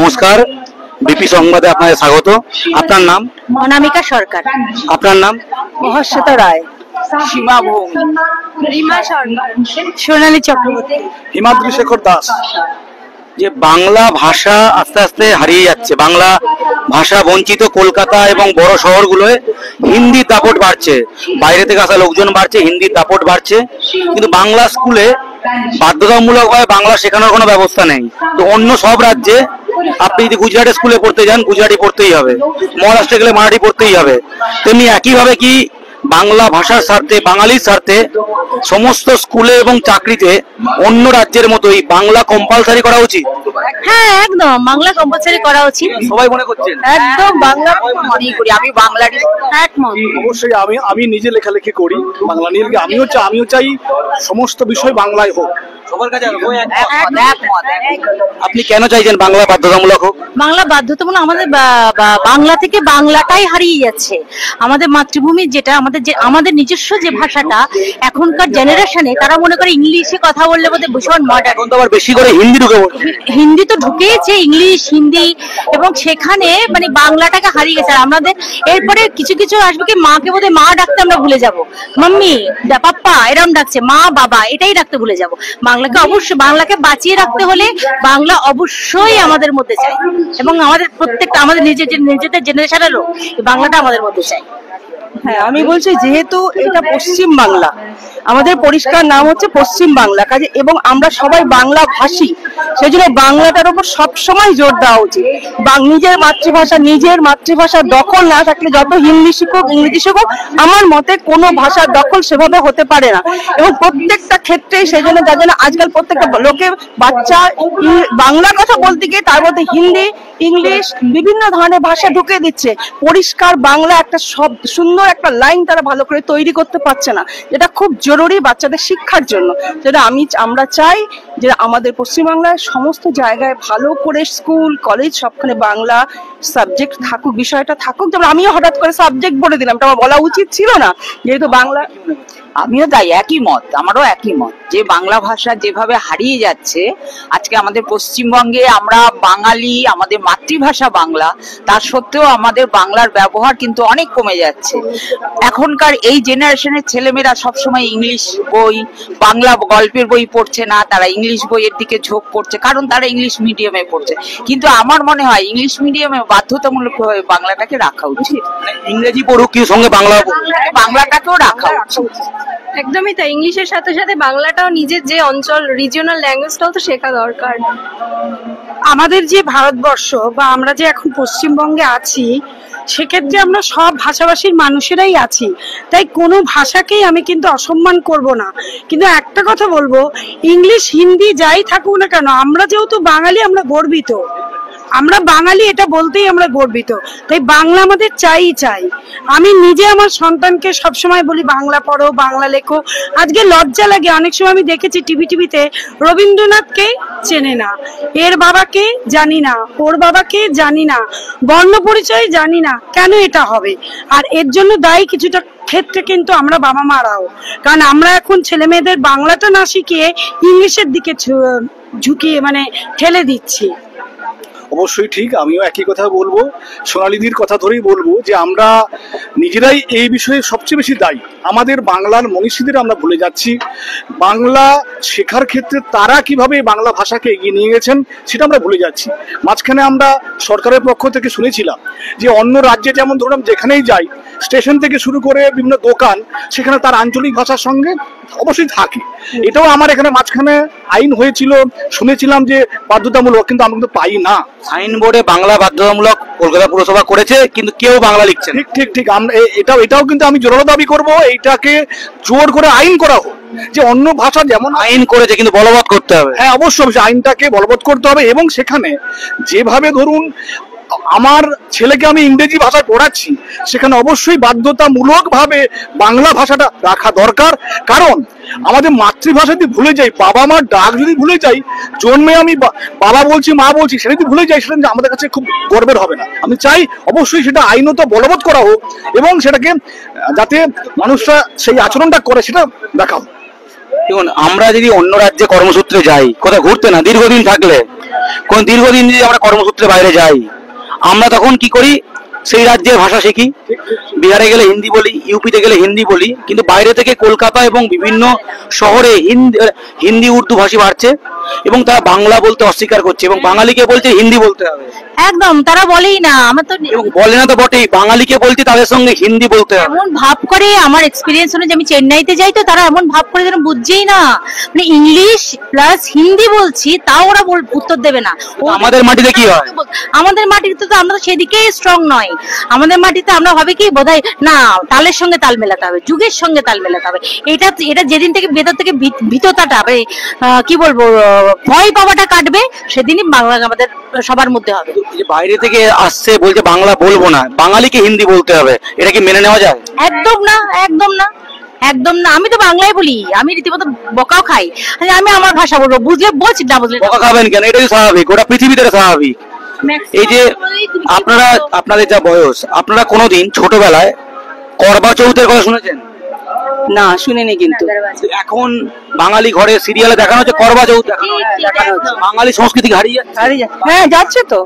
নমস্কার, বিপি সংবাদে আপনাদের স্বাগত। আপনার নাম? অনামিকা সরকার। আপনার নাম? মহাশ্বেতা রায়। সীমা ভৌম। রিমা সরকার। সোনালী চক্রবর্তী। হিমাদ্রি শেখর দাস। যে বাংলা ভাষা আস্তে আস্তে হারিয়ে যাচ্ছে, বাংলা ভাষা বঞ্চিত কলকাতা এবং বড় শহরগুলোয় হিন্দি দাপট বাড়ছে, বাইরে থেকে আসা লোকজন বাড়ছে, হিন্দির দাপট বাড়ছে, কিন্তু বাংলা স্কুলে বাধ্যতামূলকভাবে বাংলা শেখানোর কোনো ব্যবস্থা নেই। তো অন্য সব রাজ্যে আপনি যদি গুজরাটের স্কুলে পড়তে যান, গুজরাটি পড়তেই হবে, মহারাষ্ট্রে গেলে মারাঠি পড়তেই হবে। তেমনি একইভাবে কি বাংলা ভাষার স্বার্থে, বাঙালির স্বার্থে সমস্ত স্কুলে এবং চাকরিতে অন্য রাজ্যের মতোই বাংলা কম্পালসারি করা উচিত? হ্যাঁ, একদম বাংলা কম্পালসারি করা উচিত। সবাই মনে করছেন? একদম বাংলা মনেই করি, আমি বাংলারই একমত। অবশ্যই আমি নিজে লেখালেখি করি বাংলা নিয়ে, আমিও চাই সমস্ত বিষয় বাংলায় হোক। সবার কাছে আপনি কেন চাইছেন বাংলা বাধ্যতামূলক হোক? বাংলা বাধ্যতামূলক, আমাদের বাংলা থেকে বাংলাটাই হারিয়ে যাচ্ছে। আমাদের মাতৃভূমির যেটা আমাদের নিজস্ব যে ভাষাটা, এখনকার জেনারেশনে তারা মনে করে ইংলিশে কথা বললে বোধহয় ভীষণ মডার্ন। এখন তো আবার বেশি করে হিন্দি ঢুকে পড়ছে। হিন্দি তো ঢুকেছে, ইংলিশ, হিন্দি, এবং সেখানে মানে বাংলাটাকে হারিয়ে গেছে। আর আমাদের এরপরে কিছু কিছু আসবে কি, মাকে বোধহয় মা ডাকতে আমরা ভুলে যাবো, মাম্মি, পাপ্পা এরম ডাকছে, মা বাবা এটাই ডাকতে ভুলে যাবো। বাংলাকে বাঁচিয়ে রাখতে হলে বাংলা অবশ্যই আমাদের মধ্যে চাই, এবং আমাদের প্রত্যেকটা আমাদের নিজেদের জেনারেশনেরও বাংলাটা আমাদের মধ্যে চাই। হ্যাঁ, আমি বলছি যেহেতু এটা পশ্চিম বাংলা, আমাদের পরিষ্কার নাম হচ্ছে পশ্চিম বাংলা, কাজে এবং আমরা সবাই বাংলা ভাষী, সেই জন্য বাংলাটার উপর সবসময় জোর দেওয়া উচিত। নিজের মাতৃভাষার দখল না থাকলে যত হিন্দি শিখুক, ইংরেজি শিখুক, আমার মতে কোনো ভাষার দখল সেভাবে হতে পারে না। এবং প্রত্যেকটা ক্ষেত্রেই সেই জন্য যার জন্য আজকাল প্রত্যেকটা লোকে বাচ্চা বাংলা কথা বলতে গিয়ে তার মধ্যে হিন্দি, ইংলিশ, বিভিন্ন ধরনের ভাষা ঢুকে দিচ্ছে। পরিষ্কার বাংলা একটা সুন্দর একটা লাইন তারা ভালো করে তৈরি করতে পারছে না, যেটা খুব জরুরি বাচ্চাদের শিক্ষার জন্য। যেটা আমরা চাই যে আমাদের পশ্চিমবাংলায় সমস্ত জায়গায় ভালো করে স্কুল, কলেজ সবখানে বাংলা সাবজেক্ট থাকুক, বিষয়টা থাকুক। যেমন আমিও হঠাৎ করে সাবজেক্ট বলে দিলাম, এটা আমার বলা উচিত ছিল না, যেহেতু বাংলা। আমিও তাই, একই মত, আমারও একই মত যে বাংলা ভাষা যেভাবে হারিয়ে যাচ্ছে আজকে আমাদের পশ্চিমবঙ্গে, আমরা বাঙালি, আমাদের মাতৃভাষা বাংলা, তার সত্ত্বেও আমাদের বাংলার ব্যবহার কিন্তু অনেক কমে যাচ্ছে। এখনকার এই জেনারেশনের ছেলেমেয়েরা সবসময় ইংলিশ বই, বাংলা গল্পের বই পড়ছে না, তারা ইংলিশ বইয়ের দিকে ঝোঁক পড়ছে, কারণ তারা ইংলিশ মিডিয়ামে পড়ছে। কিন্তু আমার মনে হয় ইংলিশ মিডিয়ামে বাধ্যতামূলকভাবে বাংলাটাকে রাখা উচিত। ইংরেজি পড়ুক কি সঙ্গে বাংলাটাকেও রাখা উচিত। একদমই তাই, ইংলিশের সাথে সাথে বাংলাটাও নিজের যে অঞ্চল, রিজিওনাল ল্যাঙ্গুয়েজটাও তো শেখা দরকার। আমাদের যে ভারতবর্ষ বা আমরা যে এখন পশ্চিমবঙ্গে আছি, সেক্ষেত্রে আমরা সব ভাষাভাষীর মানুষেরাই আছি, তাই কোনো ভাষাকেই আমি কিন্তু অসম্মান করব না। কিন্তু একটা কথা বলবো, ইংলিশ, হিন্দি যাই থাকুক না কেন, আমরা যেহেতু বাঙালি, আমরা গর্বিত, আমরা বাঙালি এটা বলতেই আমরা গর্বিত, তাই বাংলা আমাদের চাই। আমি নিজে আমার সন্তানকে সবসময় বলি বাংলা পড়ো, বাংলা লেখো। আজকে লজ্জা লাগে, অনেক সময় আমি দেখেছি টিভিতে রবীন্দ্রনাথকে চেনে না, এর বাবাকে জানি না, ওর বাবাকে জানি না, বর্ণ পরিচয় জানি না, কেন এটা হবে? আর এর জন্য দায়ী কিছুটা ক্ষেত্রে কিন্তু আমরা বাবা মারাও, কারণ আমরা এখন ছেলে মেয়েদের বাংলাটা না শিখিয়ে ইংলিশের দিকে ঝুঁকিয়ে মানে ঠেলে দিচ্ছি। অবশ্যই ঠিক, আমিও একই কথা বলবো, সোনালীদির কথা ধরেই বলবো যে আমরা নিজেরাই এই বিষয়ে সবচেয়ে বেশি দায়ী। আমাদের বাংলার মনীষীদের আমরা ভুলে যাচ্ছি। বাংলা শেখার ক্ষেত্রে তারা কিভাবে বাংলা ভাষাকে এগিয়ে নিয়ে গেছেন সেটা আমরা ভুলে যাচ্ছি। মাঝখানে আমরা সরকারের পক্ষ থেকে শুনেছিলাম যে অন্য রাজ্যে যেমন ধরুন যেখানেই যাই, স্টেশন থেকে শুরু করে বিভিন্ন দোকান, সেখানে তার আঞ্চলিক ভাষার সঙ্গে অবশ্যই থাকে। এটাও আমার এখানে মাঝখানে আইন হয়েছিল, শুনেছিলাম যে বাধ্যতামূলক, কিন্তু আমরা কিন্তু পাই না। সাইনবোর্ডে বাংলা বাধ্যতামূলক কলকাতা পুরসভা করেছে, কিন্তু কেউ বাংলা লিখছে। ঠিক এটাও কিন্তু আমি জোরালো দাবি করবো, এইটাকে জোর করে আইন করা হোক, যে অন্য ভাষা যেমন আইন করেছে কিন্তু বলবৎ করতে হবে। হ্যাঁ, অবশ্যই আইনটাকে বলবৎ করতে হবে। এবং সেখানে যেভাবে ধরুন আমার ছেলেকে আমি ইংরেজি ভাষায় পড়াচ্ছি, সেখানে অবশ্যই বাধ্যতামূলক ভাবে বাংলা ভাষাটা রাখা দরকার। কারণ আমাদের মাতৃভাষা যদি ভুলে যাই, বাবা মার ডাক যদি ভুলে যাই, জন্মে আমি বাবা বলছি, মা বলছি, সেটা যদি ভুলে যাই, সেটা আমাদের কাছে খুব গর্বের হবে না। আমি চাই অবশ্যই সেটা আইনত বলবৎ করা হোক, এবং সেটাকে যাতে মানুষরা সেই আচরণটা করে সেটা দেখা হোক। দেখুন, আমরা যদি অন্য রাজ্যে কর্মসূত্রে যাই, কোথাও ঘুরতে না, দীর্ঘদিন থাকলে, কোন দীর্ঘদিন যদি আমরা কর্মসূত্রে বাইরে যাই, আমরা তখন কি করি, সেই রাজ্যের ভাষা শিখি। বিহারে গেলে হিন্দি বলি, ইউপিতে গেলে হিন্দি বলি, কিন্তু বাইরে থেকে কলকাতা এবং বিভিন্ন শহরে হিন্দি উর্দু ভাষী বাড়ছে এবং তারা বাংলা বলতে অস্বীকার করছে এবং বাঙালিকে বলছে হিন্দি বলতে হবে। একদম, তারা বলেই না। আমার তো এবং বলে না তো বটেই, বাঙালিকে বলছে তাদের সঙ্গে হিন্দি বলতে হবে। এমন ভাব করে, আমার এক্সপিরিয়েন্স অনুযায়ী, আমি চেন্নাইতে যাই তো, তারা এমন ভাব করে যেন বুঝছেই না, মানে ইংলিশ প্লাস হিন্দি বলছি তাও ওরা উত্তর দেবে না। আমাদের মাটিতে কি হয়? আমাদের মাটিতে তো আমরা সেদিকে স্ট্রং নয়। আমাদের মাটিতে আমরা ভাবি কি বোধহয় না, তালের সঙ্গে তাল মেলাতে হবে, যুগের সঙ্গে তাল মেলাতে হবে। এটা যেদিন থেকে ভেতর থেকে ভীততাটা, কি বলবো, ভয় পাওয়াটা কাটবে, সেদিনই বাংলা আমাদের সবার মধ্যে হবে। যে বাইরে থেকে আসছে বলছে বাংলা বলবো না, বাঙালিকে হিন্দি বলতে হবে, এটা কি মেনে নেওয়া যায়? একদম না, একদম না, একদম না। আমি তো বাংলায় বলি, আমি রীতিমতো বকাও খাই। আমি আমার ভাষা বলবো, বুঝলে বলছি, না বুঝলে বকা খাবেন কেন? এটাই স্বাভাবিক, ওটা পৃথিবীতে স্বাভাবিক। এই যে আপনাদের যা বয়স, আপনারা কোনোদিন ছোটবেলায় করবা চৌথের কথা শুনেছেন? না, শুনিনি কিন্তু। এখন বাঙালি ঘরে সিরিয়ালে দেখানো হচ্ছে করবা চৌথ দেখানো হচ্ছে। বাঙালি সংস্কৃতি হারিয়ে হ্যাঁ, যাচ্ছে তো।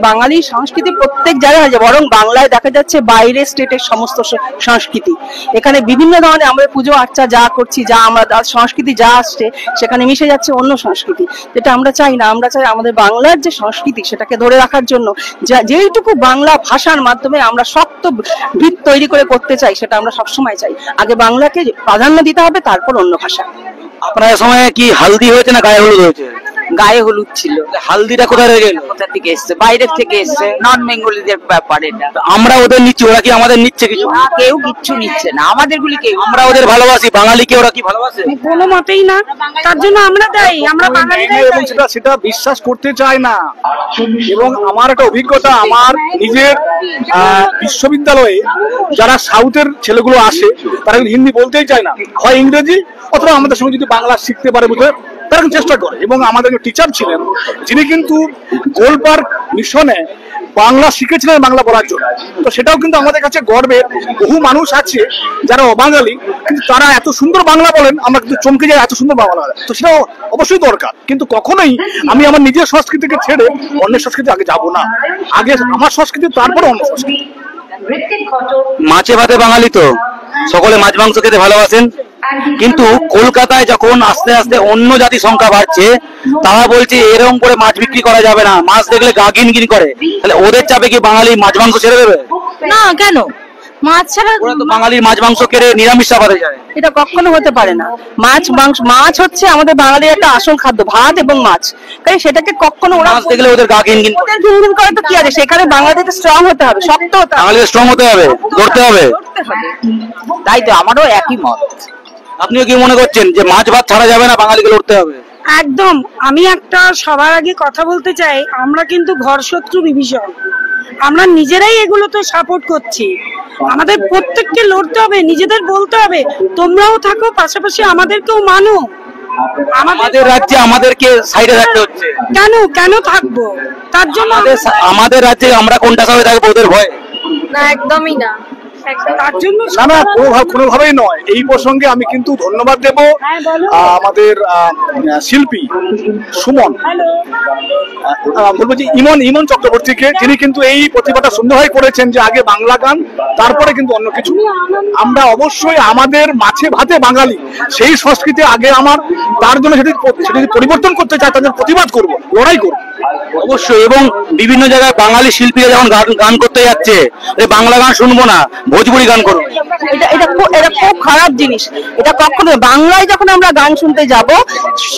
বাঙালি সংস্কৃতি প্রত্যেক জায়গায় আছে, বরং বাংলায় দেখা যাচ্ছে বাইরে স্টেটের সমস্ত সংস্কৃতি। এখানে বিভিন্ন ধরনের আমরা পুজো আর্চা যা করছি, যা আমরা সংস্কৃতি যা আসছে, সেখানে মিশে যাচ্ছে অন্য সংস্কৃতি, যেটা আমরা চাই না। আমরা চাই আমাদের বাংলার যে সংস্কৃতি সেটাকে ধরে রাখার জন্য যেইটুকু বাংলা ভাষার মাধ্যমে আমরা শক্ত ভিত তৈরি করে করতে চাই, সেটা আমরা সবসময় চাই। আগে বাংলাকে প্রাধান্য দিতে হবে, তারপর অন্য ভাষা। আপনার সময় কি হালদি হয়েছে না গায়ে হলুদ হয়েছে? গায়ে হলুদ ছিল। হালদিটা কোথায় রয়ে গেল? কোথা থেকে এসছে? বাইরের থেকে এসছে, নন বেঙ্গলিদের ব্যাপার এটা। আমরা ওদের নিচ্ছি, ওরা কি আমাদের নিচ্ছে কিছু? না, কেউ কিচ্ছু নিচ্ছে না, আমাদের গুলি কেউ। আমরা ওদের ভালোবাসি, বাঙালিকে ওরা কি ভালোবাসে? কোনো মতেই না। তার জন্য আমরা দায়ী, আমরা বাঙালিরাই এবং সেটা বিশ্বাস করতে চায় না। এবং আমার একটা অভিজ্ঞতা, আমার নিজের বিশ্ববিদ্যালয়ে যারা সাউথের ছেলেগুলো আসে, তারা কিন্তু হিন্দি বলতেই চায় না, হয় ইংরেজি অথবা আমাদের সঙ্গে যদি বাংলা শিখতে পারে বুঝে তারা কিন্তু চেষ্টা করে। এবং আমাদের টিচার ছিলেন যিনি কিন্তু গোলপার্ক মিশনে বাংলা শিখেছিলেন বাংলা বলার জন্য। তো সেটাও কিন্তু আমাদের কাছে গর্বের। বহু মানুষ আছে যারা অবাঙালি, কিন্তু তারা এত সুন্দর বাংলা বলেন, আমরা কিন্তু চমকে যাই এত সুন্দর বাংলা বলেন। তো সেটাও অবশ্যই দরকার, কিন্তু কখনোই আমি আমার নিজের সংস্কৃতিকে ছেড়ে অন্যের সংস্কৃতি আগে যাব না। আগে আমার সংস্কৃতি, তারপরে অন্য সংস্কৃতি। মাছে ভাতে বাঙালি তো, সকলে মাছ মাংস খেতে ভালোবাসেন, কিন্তু কলকাতায় যখন আস্তে আস্তে অন্য জাতি সংখ্যা বাড়ছে, তারা বলছে এরকম করে মাছ বিক্রি করা যাবে না, মাছ দেখলে গা গিনগিন করে। তাহলে ওদের চাপে কি বাঙালি মাছ মাংস ছেড়ে দেবে? না, কেন? মাছ ছাড়া ওরা তো বাঙালির মাছ মাংস কেড়ে নিরামিষ খাবারে যায়। এটা কখনো হতে পারে না। মাছ হচ্ছে আমাদের বাঙালির একটা আসল খাদ্য, ভাত এবং মাছ। তাই সেটাকে কখনো ওরা মাছ দেখলে ওদের গা গিনগিন করে। ওদের ঘিনঘিন করে তো কি আছে? সেখানে বাংলাদেশে স্ট্রং হতে হবে, শক্ত হতে হবে, বাঙালিদের স্ট্রং হতে হবে, ধরতে হবে। তাই তো, আমারও একই মত। আপনিও কি মনে করছেন যে মাছ ভাত ছাড়া যাবে না, বাঙালিকে লড়তে হবে? একদম। আমি একটা সবার আগে কথা বলতে চাই, আমরা কিন্তু ঘর শত্রু বিভীষণ, আমরা নিজেরাই এগুলো তো সাপোর্ট করছি। আমাদের প্রত্যেককে লড়তে হবে, নিজেদের বলতে হবে তোমরাও থাকো, পাশাপাশি আমাদেরকেও মানো। আমাদের রাজ্যে আমাদেরকে সাইডে থাকতে হচ্ছে। কেন থাকবো? তার জন্য আমাদের রাজ্যে আমরা কোনটা সবাই থাকবো ওদের ভয়? না, একদমই না। তার জন্য না, কোনোভাবেই নয়। এই প্রসঙ্গে আমি কিন্তু ধন্যবাদ দেব আমাদের শিল্পী সুমন, বলবো যে ইমন চক্রবর্তীকে, যিনি কিন্তু এই প্রতিভাটা সুন্দরভাবে করেছেন যে আগে বাংলা গান, তারপরে কিন্তু অন্য কিছু। আমরা অবশ্যই আমাদের মাছে ভাতে বাঙালি সেই সংস্কৃতি আগে আমার, তার জন্য সেটি পরিবর্তন করতে চাই, তাদের প্রতিবাদ করব, লড়াই করব অবশ্যই। এবং বিভিন্ন জায়গায় বাঙালি শিল্পীরা যখন গান করতে যাচ্ছে, বাংলা গান শুনবো না, ভোজপুরি গান করবো, এটা খুব খারাপ জিনিস। এটা কখনো বাংলায় যখন আমরা গান শুনতে যাব,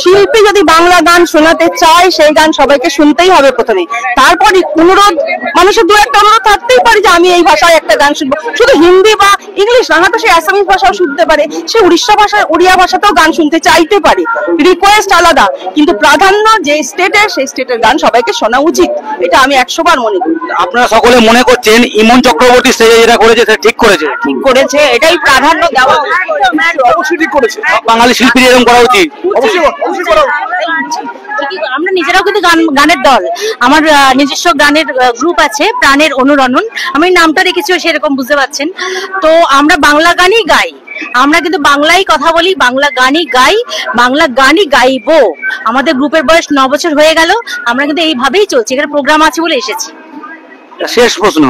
শিল্পী যদি বাংলা গান শোনাতে চায়, সেই গান সবাইকে শুনতেই হবে প্রথমে। তারপরে অনুরোধ, মানুষের দু একটা অনুরোধ থাকতেই পারে যে আমি এই ভাষায় একটা গান শুনবো। শুধু হিন্দি বা ইংলিশ না, হয়তো সে আসামিস ভাষাও শুনতে পারে, সে উড়িয়া ভাষাতেও গান শুনতে চাইতে পারে। রিকোয়েস্ট আলাদা, কিন্তু প্রাধান্য যে স্টেটের, সেই স্টেটের গান সবাইকে শোনা উচিত। এটা আমি 100 বার মনে করি। আপনারা সকলে মনে করছেন ইমন চক্রবর্তী স্টেজে যেটা করেছে সেটা ঠিক করেছে? ঠিক করেছে, এটাই প্রাধান্য দেওয়া। অবশ্যই ঠিক করেছে। বাঙালি শিল্পী এরকম করা উচিত। অবশ্যই করা উচিত। আমরা নিজেরাও কিন্তু গানের দল, আমার নিজস্ব গানের গ্রুপ আছে, প্রাণের অনুরণন, আমি নামটা রেখেছি সেরকম, বুঝতে পারছেন তো। আমরা বাংলা গানই গাই, আমরা কিন্তু বাংলায় কথা বলি, বাংলা গানই গাই, বাংলা গানই গাইবো। আমাদের গ্রুপের বয়স 9 বছর হয়ে গেল, আমরা কিন্তু এইভাবেই চলছি, এখানে প্রোগ্রাম আছে বলে এসেছি। শেষ প্রশ্ন,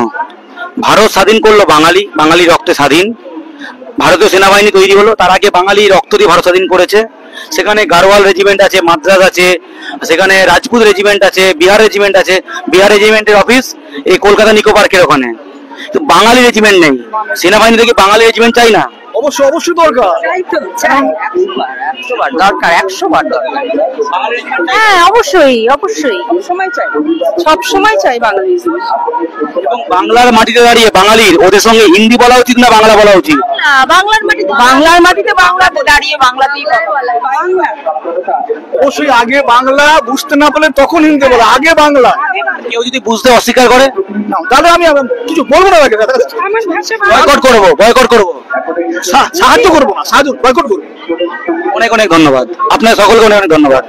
ভারত স্বাধীন করলো বাঙালি, বাঙালি রক্তে স্বাধীন। ভারতীয় সেনাবাহিনী তৈরি হলো, তার আগে বাঙালি রক্ত দিয়ে ভারত স্বাধীন করেছে। সেখানে গাড়োয়াল রেজিমেন্ট আছে, মাদ্রাজ আছে, সেখানে রাজপুত রেজিমেন্ট আছে, বিহার রেজিমেন্ট আছে। বিহার রেজিমেন্টের অফিস এই কলকাতা নিকো পার্কের ওখানে। তো বাঙালি রেজিমেন্ট নেই, সেনাবাহিনী থেকে বাঙালি রেজিমেন্ট চাই না? অবশ্যই অবশ্যই দরকার। 100 বার দরকার, 100 বার দরকার। হ্যাঁ অবশ্যই অবশ্যই, সব সময় চাই বাঙালি। এবং বাংলার মাটিতে দাঁড়িয়ে বাঙালির ওদের সঙ্গে হিন্দি বলা উচিত না বাংলা বলা উচিত? বাংলার মাটিতে, বাংলার মাটিতে বাংলাতে দাঁড়িয়ে বাংলাতেই কথা বলা। অবশ্যই আগে বাংলা বুঝতে না পারলে তখন হিন্দি বলা, আগে বাংলা। কেউ যদি বুঝতে অস্বীকার করে না, তাহলে আমি কিছু বলবো না, তাকে আমার ভাষা বয়কট করবো, বয়কট করবো, সাহায্য করবো না, সাহায্য বয়কট করবো। অনেক অনেক ধন্যবাদ আপনার সকলকে, অনেক অনেক ধন্যবাদ।